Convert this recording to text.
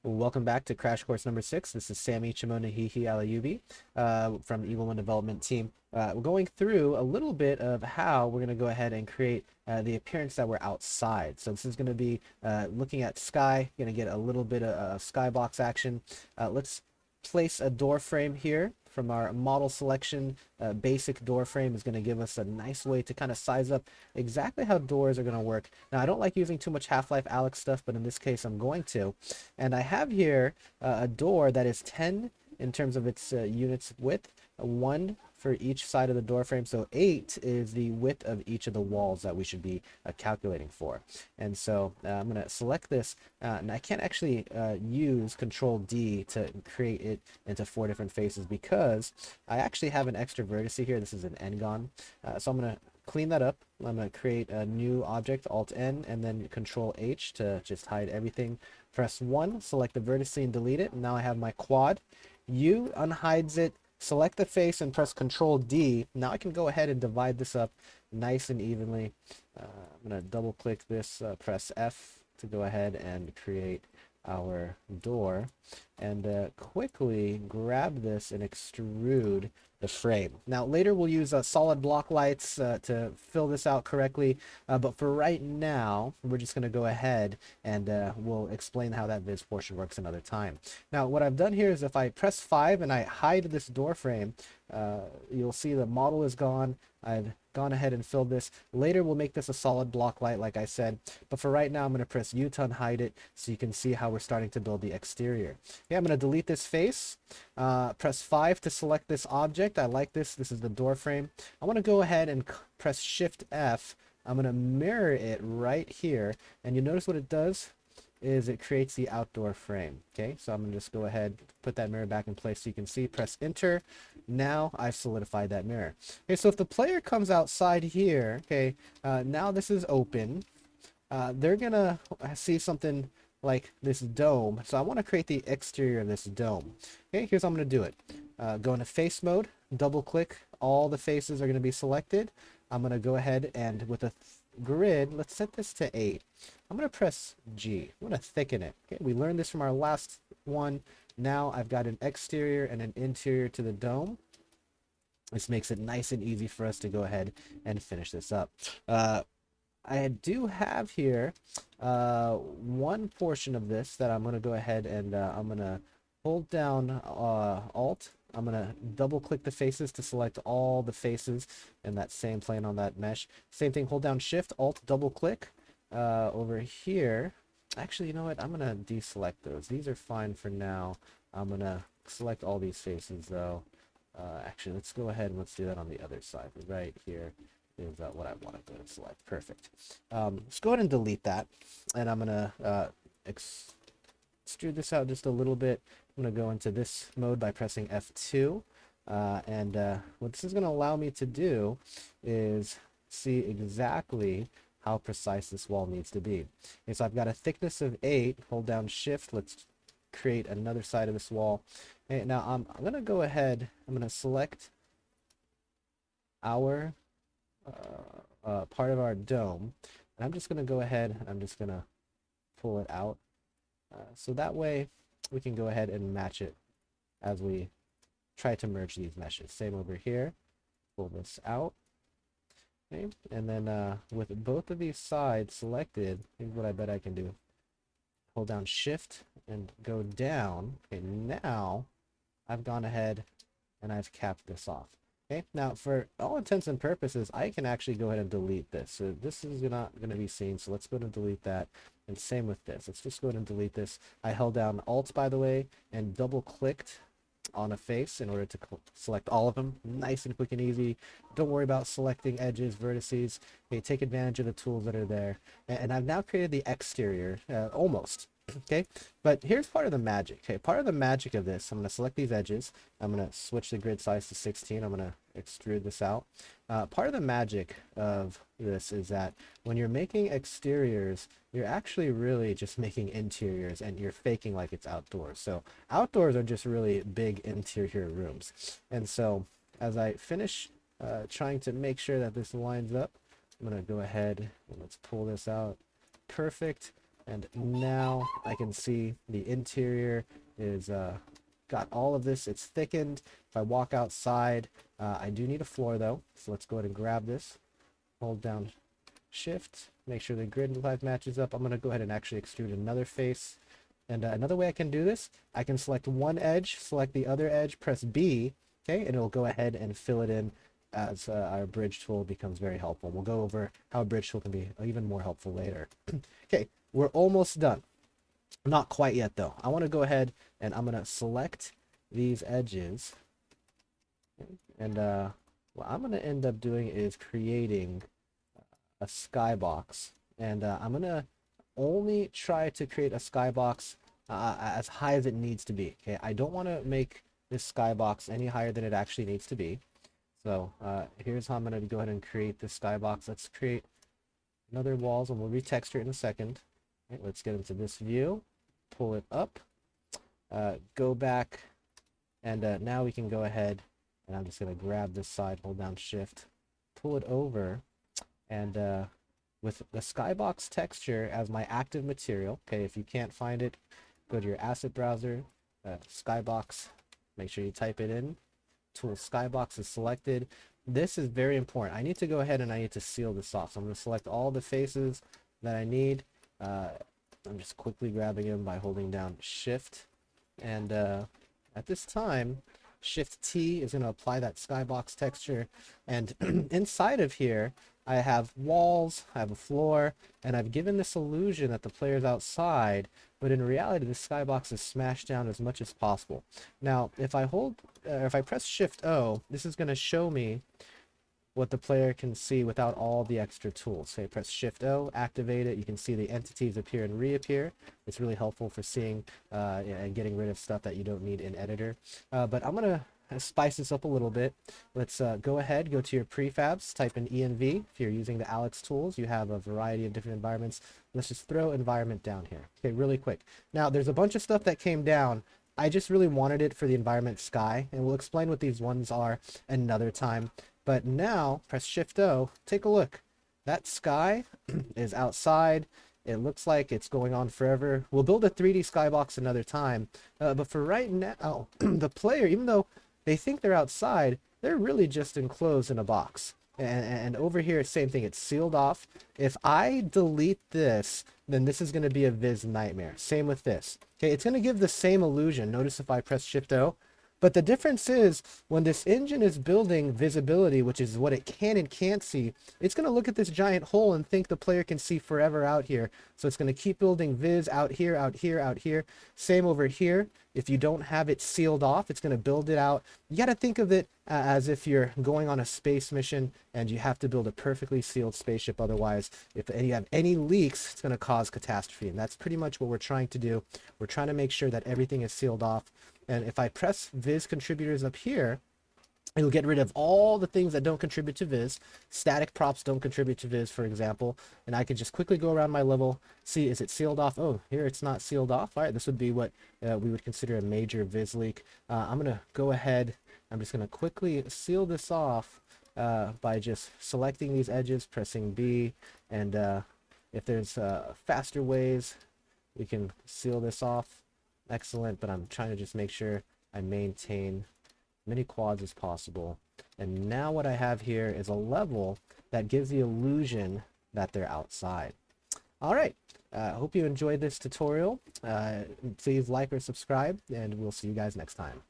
Welcome back to Crash Course number 6. This is Sammy Chimonahihi Alayubi from the Evil One Development team. We're going through a little bit of how we're going to go ahead and create the appearance that we're outside. So this is going to be looking at sky, going to get a little bit of skybox action. Let's place a door frame here from our model selection. Basic door frame is going to give us a nice way to kind of size up exactly how doors are going to work. Now, I don't like using too much Half-Life Alyx stuff, but in this case I'm going to. And I have here a door that is 10 in terms of its units width, 1 for each side of the door frame. So 8 is the width of each of the walls that we should be calculating for. And so I'm going to select this, and I can't actually use Control D to create it into 4 different faces because I actually have an extra vertex here. This is an n-gon. So I'm going to clean that up. I'm going to create a new object, Alt N, and then Control H to just hide everything. Press 1, select the vertex and delete it. And now I have my quad. U unhides it. Select the face and press Control D. Now I can go ahead and divide this up nice and evenly. I'm going to double click this, press F to go ahead and create our door, and quickly grab this and extrude the frame. Now later we'll use solid block lights to fill this out correctly, but for right now we're just going to go ahead and we'll explain how that viz portion works another time. Now what I've done here is if I press 5 and I hide this door frame, you'll see the model is gone. I've gone ahead and filled this. Later we'll make this a solid block light like I said, but for right now I'm going to press U to unhide it so you can see how we're starting to build the exterior. Okay, I'm going to delete this face, press 5 to select this object. I like this is the door frame. I want to go ahead and press Shift F. I'm going to mirror it right here, and you notice what it does is it creates the outdoor frame. Okay, so I'm going to just go ahead, put that mirror back in place so you can see, press enter. Now I've solidified that mirror. Okay, so if the player comes outside here, okay, now this is open, they're gonna see something like this dome. So I want to create the exterior of this dome. Okay, here's how I'm going to do it. Go into face mode, double click, all the faces are going to be selected. I'm going to go ahead and with a grid, let's set this to 8. I'm going to press G. I'm going to thicken it. Okay, we learned this from our last one. Now I've got an exterior and an interior to the dome. This makes it nice and easy for us to go ahead and finish this up. I do have here one portion of this that I'm going to go ahead and I'm going to hold down Alt. I'm going to double click the faces to select all the faces in that same plane on that mesh. Same thing, hold down Shift, Alt, double click over here. Actually, you know what? I'm going to deselect those. These are fine for now. I'm going to select all these faces though. Actually, let's go ahead and let's do that on the other side. Right here is what I wanted to select. Perfect. Let's go ahead and delete that. And I'm going to extrude this out just a little bit. I'm going to go into this mode by pressing F2. What this is going to allow me to do is see exactly how precise this wall needs to be. Okay, so I've got a thickness of 8. Hold down Shift. Let's create another side of this wall. Okay, now I'm going to go ahead. I'm going to select our part of our dome. And I'm just going to go ahead and I'm just going to pull it out. So that way we can go ahead and match it as we try to merge these meshes. Same over here. Pull this out. Okay, and then with both of these sides selected, here's what I bet I can do. Hold down Shift and go down. Okay, now I've gone ahead and I've capped this off. Okay, now for all intents and purposes, I can actually go ahead and delete this. So this is not going to be seen, so let's go ahead and delete that. And same with this. Let's just go ahead and delete this. I held down Alt, by the way, and double clicked on a face in order to select all of them. Nice and quick and easy. Don't worry about selecting edges, vertices. Okay, take advantage of the tools that are there. And I've now created the exterior, almost. Okay, but here's part of the magic. Okay, part of the magic of this, I'm going to select these edges. I'm going to switch the grid size to 16. I'm going to extrude this out. Part of the magic of this is that when you're making exteriors, you're actually really just making interiors and you're faking like it's outdoors. So outdoors are just really big interior rooms. And so as I finish trying to make sure that this lines up, I'm going to go ahead and let's pull this out. Perfect. And now I can see the interior is got all of this. It's thickened. If I walk outside, I do need a floor though. So let's go ahead and grab this. Hold down Shift. Make sure the grid size matches up. I'm going to go ahead and actually extrude another face. And another way I can do this, I can select one edge, select the other edge, press B, okay, and it'll go ahead and fill it in as our bridge tool becomes very helpful. We'll go over how a bridge tool can be even more helpful later. Okay, we're almost done. Not quite yet though. I want to go ahead and I'm going to select these edges. And what I'm going to end up doing is creating a skybox. And I'm going to only try to create a skybox as high as it needs to be. Okay, I don't want to make this skybox any higher than it actually needs to be. So here's how I'm going to go ahead and create this skybox. Let's create another walls and we'll retexture it in a second. Okay, let's get into this view, pull it up, go back, and now we can go ahead and I'm just going to grab this side, hold down Shift, pull it over, and with the skybox texture as my active material, okay, if you can't find it, go to your asset browser, skybox, make sure you type it in, tool skybox is selected. This is very important. I need to go ahead and I need to seal this off. So I'm going to select all the faces that I need. I'm just quickly grabbing them by holding down Shift. And at this time, Shift T is going to apply that skybox texture. And inside of here, I have walls, I have a floor, and I've given this illusion that the player's outside, but in reality, the skybox is smashed down as much as possible. Now, if I press Shift O, this is going to show me what the player can see without all the extra tools. So you press Shift O, activate it, you can see the entities appear and reappear. It's really helpful for seeing and getting rid of stuff that you don't need in editor. But I'm going to spice this up a little bit. Let's go ahead, go to your prefabs, type in ENV. If you're using the Alex tools, you have a variety of different environments. Let's just throw environment down here. Okay, really quick. Now, there's a bunch of stuff that came down. I just really wanted it for the environment sky, and we'll explain what these ones are another time. But now, press Shift O, take a look. That sky is outside. It looks like it's going on forever. We'll build a 3D skybox another time. But for right now, the player, even though they think they're outside, they're really just enclosed in a box. And over here, same thing, it's sealed off. If I delete this, then this is going to be a VIS nightmare. Same with this. Okay, it's going to give the same illusion. Notice if I press Shift O. But the difference is when this engine is building visibility, which is what it can and can't see, it's going to look at this giant hole and think the player can see forever out here. So it's going to keep building viz out here, out here, out here. Same over here. If you don't have it sealed off, it's going to build it out. You got to think of it as if you're going on a space mission and you have to build a perfectly sealed spaceship. Otherwise, if you have any leaks, it's going to cause catastrophe. And that's pretty much what we're trying to do. We're trying to make sure that everything is sealed off. And if I press Viz contributors up here, it'll get rid of all the things that don't contribute to Viz. Static props don't contribute to Viz, for example. And I can just quickly go around my level, see, is it sealed off? Oh, here it's not sealed off. All right, this would be what we would consider a major Viz leak. I'm going to go ahead. I'm just going to quickly seal this off by just selecting these edges, pressing B. And if there's faster ways, we can seal this off. Excellent, but I'm trying to just make sure I maintain many quads as possible. And now what I have here is a level that gives the illusion that they're outside. All right, I hope you enjoyed this tutorial. Please like or subscribe, and we'll see you guys next time.